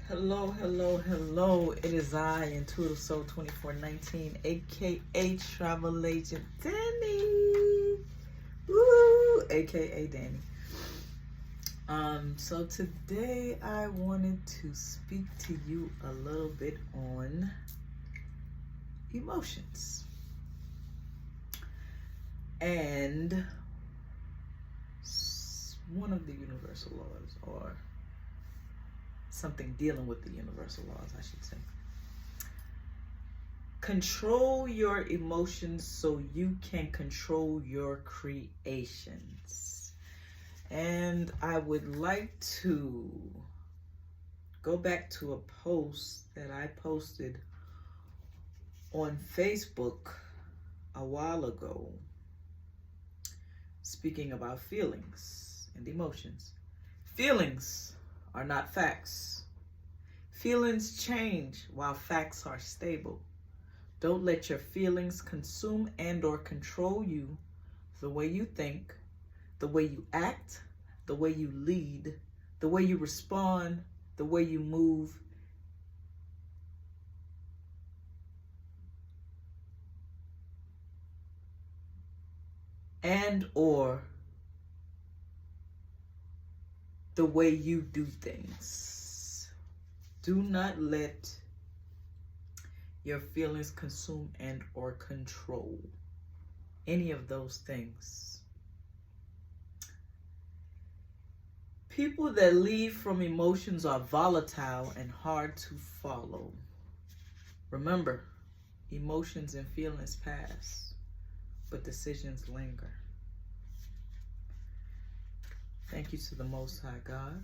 Hello, hello, hello. It is I, Intuitive Soul 2419, aka Travel Agent Danny. Woo! Aka Danny. So today I wanted to speak to you a little bit on emotions. And one of the universal laws, or something dealing with the universal laws, I should say. Control your emotions so you can control your creations. And I would like to go back to a post that I posted on Facebook a while ago, speaking about feelings and emotions. Feelings are not facts. Feelings change while facts are stable. Don't let your feelings consume and or control you. The way you think, the way you act, the way you lead, the way you respond, the way you move. And or the way you do things. Do not let your feelings consume and or control any of those things. People that lead from emotions are volatile and hard to follow. Remember, emotions and feelings pass, but decisions linger. Thank you to the Most High God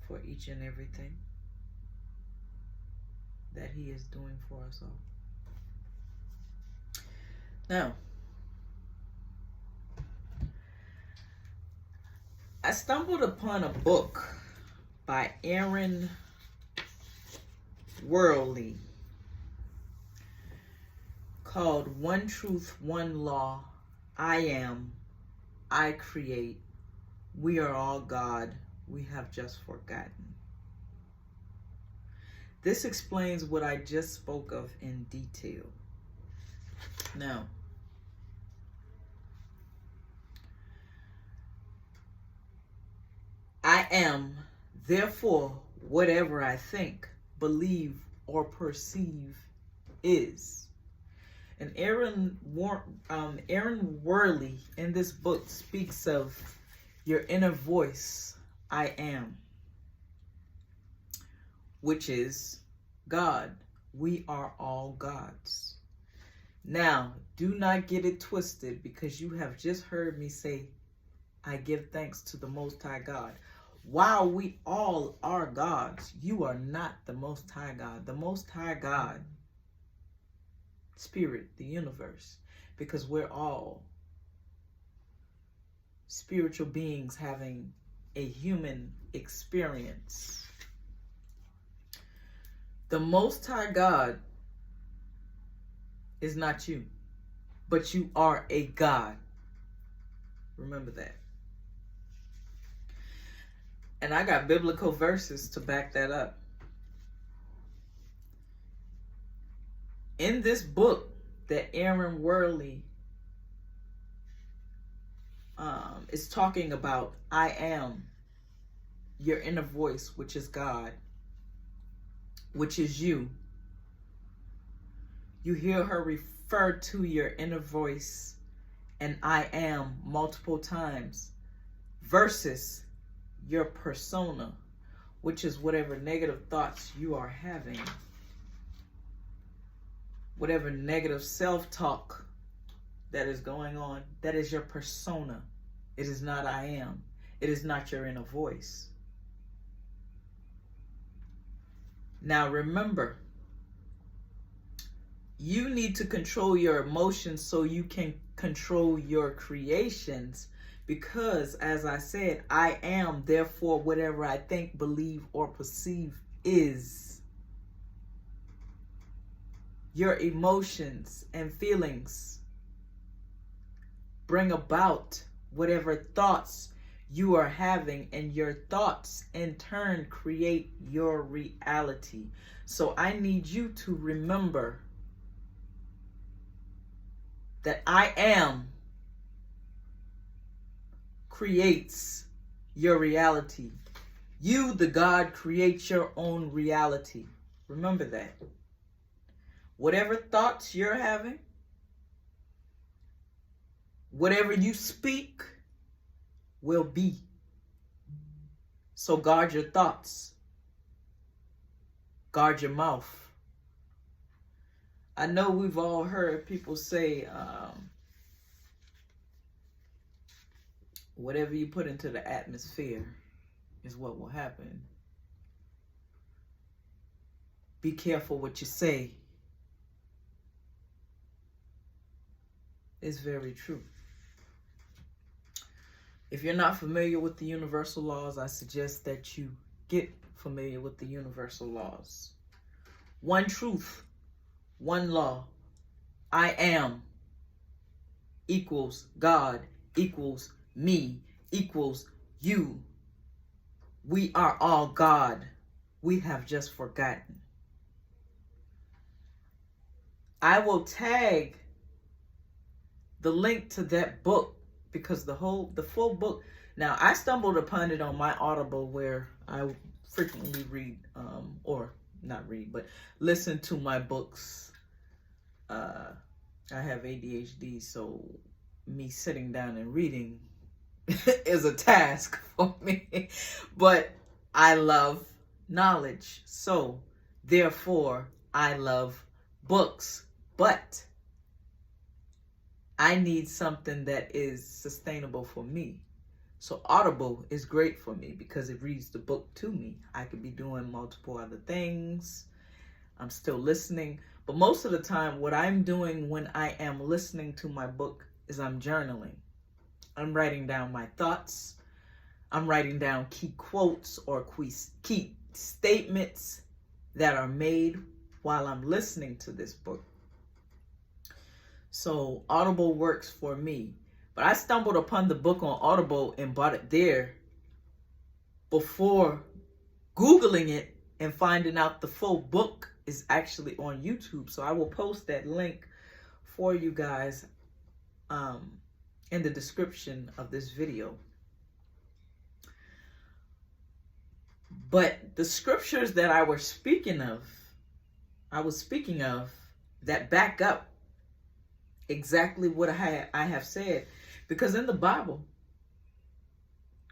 for each and everything that He is doing for us all. Now, I stumbled upon a book by Aaron Worley called One Truth, One Law, I Am, I Create, We Are All God, We Have Just Forgotten. This explains what I just spoke of in detail. Now, I am, therefore, whatever I think, believe, or perceive is. And Aaron Worley in this book speaks of your inner voice, I am, which is God. We are all gods. Now, do not get it twisted, because you have just heard me say, I give thanks to the Most High God. While we all are gods, you are not the Most High God. The Most High God, Spirit, the universe, because we're all spiritual beings having a human experience. The Most High God is not you, but you are a God. Remember that. And I got biblical verses to back that up. In this book that Aaron Worley is talking about, I am, your inner voice, which is God, which is you. You hear her refer to your inner voice and I am multiple times, versus your persona, which is whatever negative thoughts you are having, whatever negative self-talk that is going on. That is your persona. It is not I am. It is not your inner voice. Now remember, you need to control your emotions so you can control your creations, because, as I said, I am, therefore, whatever I think, believe, or perceive is. Your emotions and feelings bring about whatever thoughts you are having, and your thoughts in turn create your reality. So I need you to remember that I am creates your reality. You, the God, create your own reality. Remember that. Whatever thoughts you're having, whatever you speak will be. So guard your thoughts. Guard your mouth. I know we've all heard people say, whatever you put into the atmosphere is what will happen. Be careful what you say. It's very true. If you're not familiar with the universal laws, I suggest that you get familiar with the universal laws. One truth, one law. I am equals God equals me equals you. We are all God. We have just forgotten. I will tag the link to that book, because the full book. Now, I stumbled upon it on my Audible, where I frequently read, or not read, but listen to my books. I have ADHD, so me sitting down and reading is a task for me. But I love knowledge, so therefore I love books. But I need something that is sustainable for me. So Audible is great for me because it reads the book to me. I could be doing multiple other things. I'm still listening. But most of the time, what I'm doing when I am listening to my book is I'm journaling. I'm writing down my thoughts. I'm writing down key quotes or key statements that are made while I'm listening to this book. So Audible works for me. But I stumbled upon the book on Audible and bought it there before Googling it and finding out the full book is actually on YouTube. So I will post that link for you guys in the description of this video. But the scriptures that I was speaking of that back up exactly what I have said. Because in the Bible,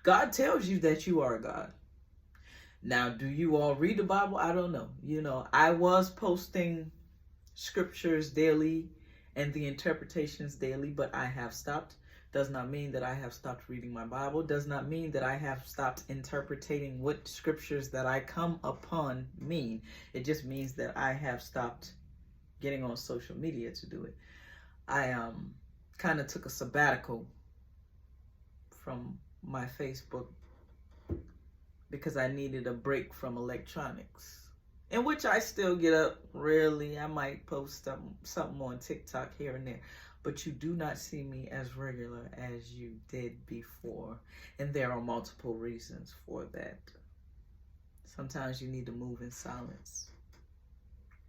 God tells you that you are a God. Now, do you all read the Bible? I don't know. You know, I was posting scriptures daily and the interpretations daily, but I have stopped. Does not mean that I have stopped reading my Bible. Does not mean that I have stopped interpreting what scriptures that I come upon mean. It just means that I have stopped getting on social media to do it. I kind of took a sabbatical from my Facebook because I needed a break from electronics, in which I still get up rarely. I might post something on TikTok here and there, but you do not see me as regular as you did before. And there are multiple reasons for that. Sometimes you need to move in silence.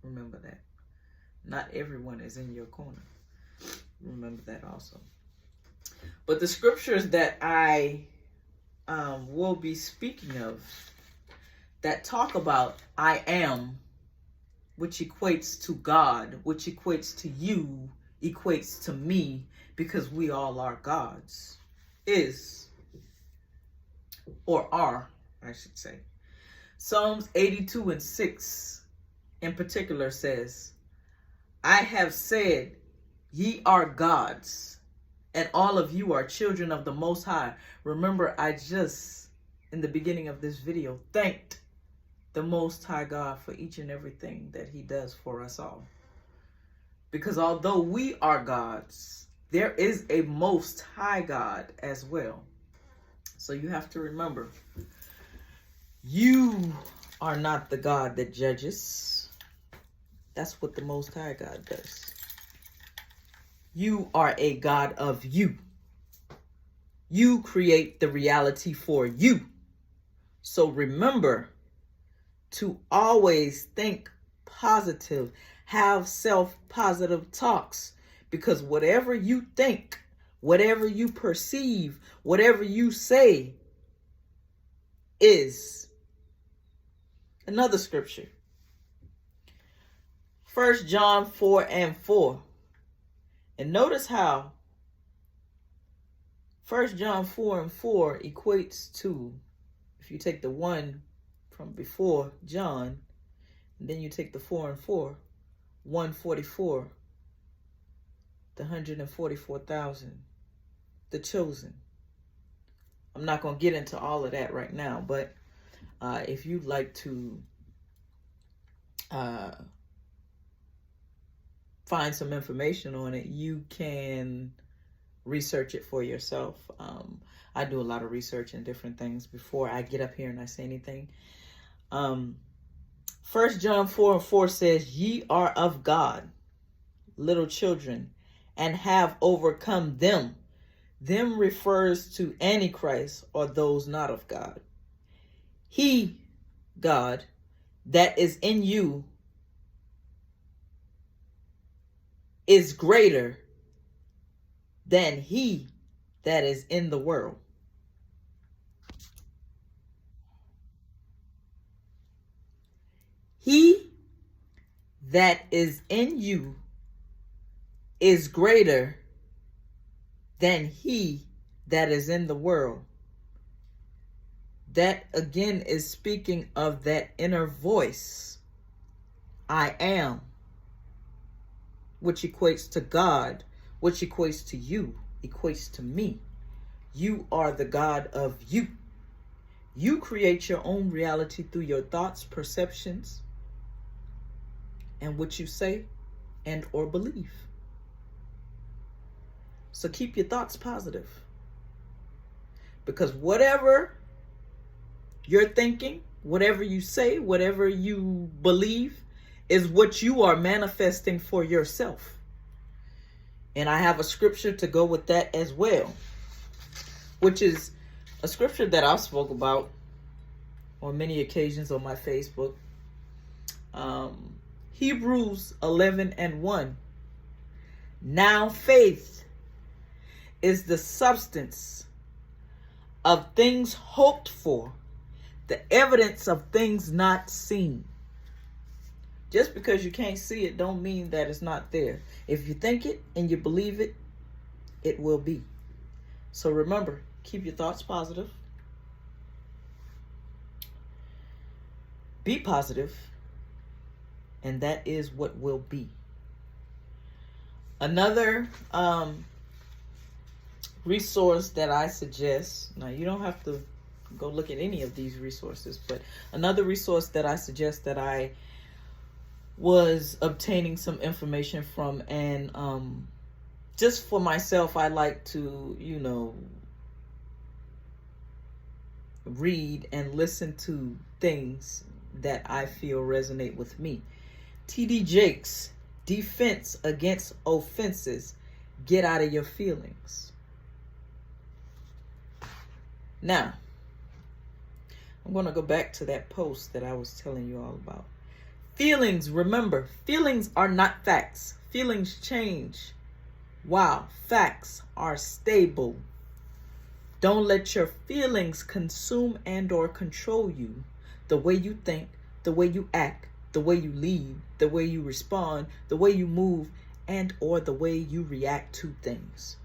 Remember that. Not everyone is in your corner. Remember that also. But the scriptures that I will be speaking of that talk about I am, which equates to God, which equates to you, equates to me, because we all are gods, is, or are, I should say. Psalms 82:6 in particular says, I have said, ye are gods, and all of you are children of the Most High. Remember, I just, in the beginning of this video, thanked the Most High God for each and everything that he does for us all. Because although we are gods, there is a Most High God as well. So you have to remember, you are not the God that judges. That's what the Most High God does. You are a God of you. You create the reality for you. So remember to always think positive, have self-positive talks, because whatever you think, whatever you perceive, whatever you say is. Another scripture, 1 John 4:4. And notice how 1 John 4:4 equates to, if you take the 1 from before John, and then you take the 4 and 4, 144, the 144,000, the chosen. I'm not going to get into all of that right now, but if you'd like to find some information on it, you can research it for yourself. I do a lot of research and different things before I get up here and I say anything. 1 John 4:4 says, ye are of God, little children, and have overcome them. Them refers to Antichrist, or those not of God. He, God, that is in you is greater than he that is in the world. He that is in you is greater than he that is in the world. That again is speaking of that inner voice, I am, which equates to God, which equates to you, equates to me. You are the God of you. You create your own reality through your thoughts, perceptions, and what you say and or believe. So keep your thoughts positive, because whatever you're thinking, whatever you say, whatever you believe is what you are manifesting for yourself. And I have a scripture to go with that as well, which is a scripture that I've spoke about on many occasions on my Facebook. Hebrews 11:1. Now faith is the substance of things hoped for, the evidence of things not seen. Just because you can't see it don't mean that it's not there. If you think it and you believe it, it will be. So remember, keep your thoughts positive. Be positive, and that is what will be. Another resource that I suggest, now you don't have to go look at any of these resources, but another resource that I suggest that I was obtaining some information from, and just for myself, I like to, read and listen to things that I feel resonate with me. T.D. Jakes' Defense Against Offenses, Get Out of Your Feelings. Now, I'm going to go back to that post that I was telling you all about. Feelings, remember, feelings are not facts. Feelings change while facts are stable. Don't let your feelings consume and or control you. The way you think, the way you act, the way you lead, the way you respond, the way you move, and or the way you react to things.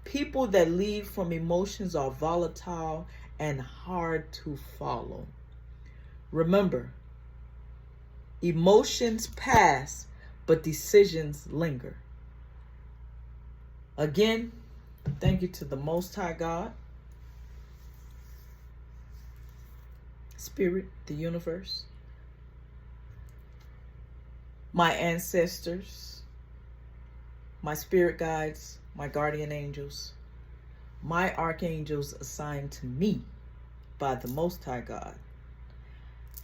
People that lead from emotions are volatile and hard to follow. Remember, emotions pass, but decisions linger. Again, thank you to the Most High God, Spirit, the universe, my ancestors, my spirit guides, my guardian angels, my archangels assigned to me by the Most High God.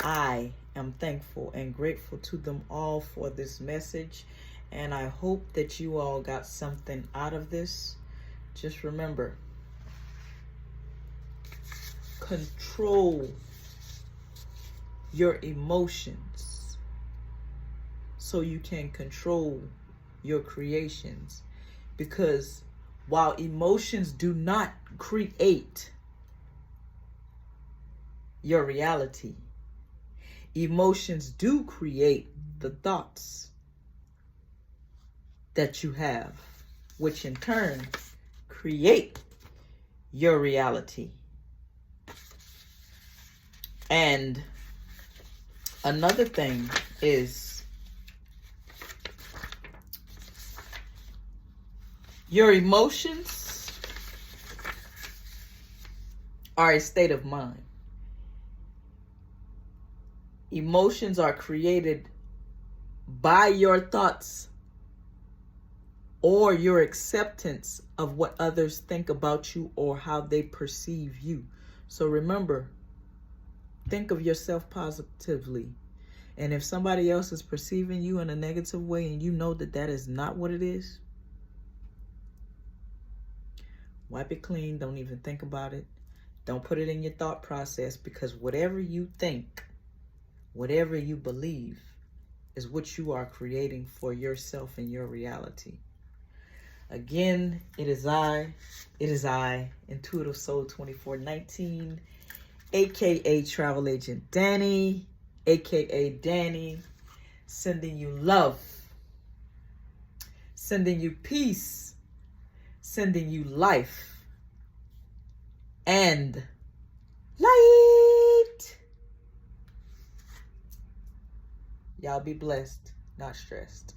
I am thankful and grateful to them all for this message, and I hope that you all got something out of this. Just remember, control your emotions so you can control your creations. Because while emotions do not create your reality, emotions do create the thoughts that you have, which in turn create your reality. And another thing is your emotions are a state of mind. Emotions are created by your thoughts or your acceptance of what others think about you or how they perceive you. So remember, think of yourself positively. And if somebody else is perceiving you in a negative way and you know that that is not what it is, wipe it clean. Don't even think about it. Don't put it in your thought process, because whatever you think, whatever you believe is what you are creating for yourself and your reality. Again, it is I, Intuitive Soul 2419, aka Travel Agent Danny, aka Danny, sending you love, sending you peace, sending you life and light. Y'all be blessed, not stressed.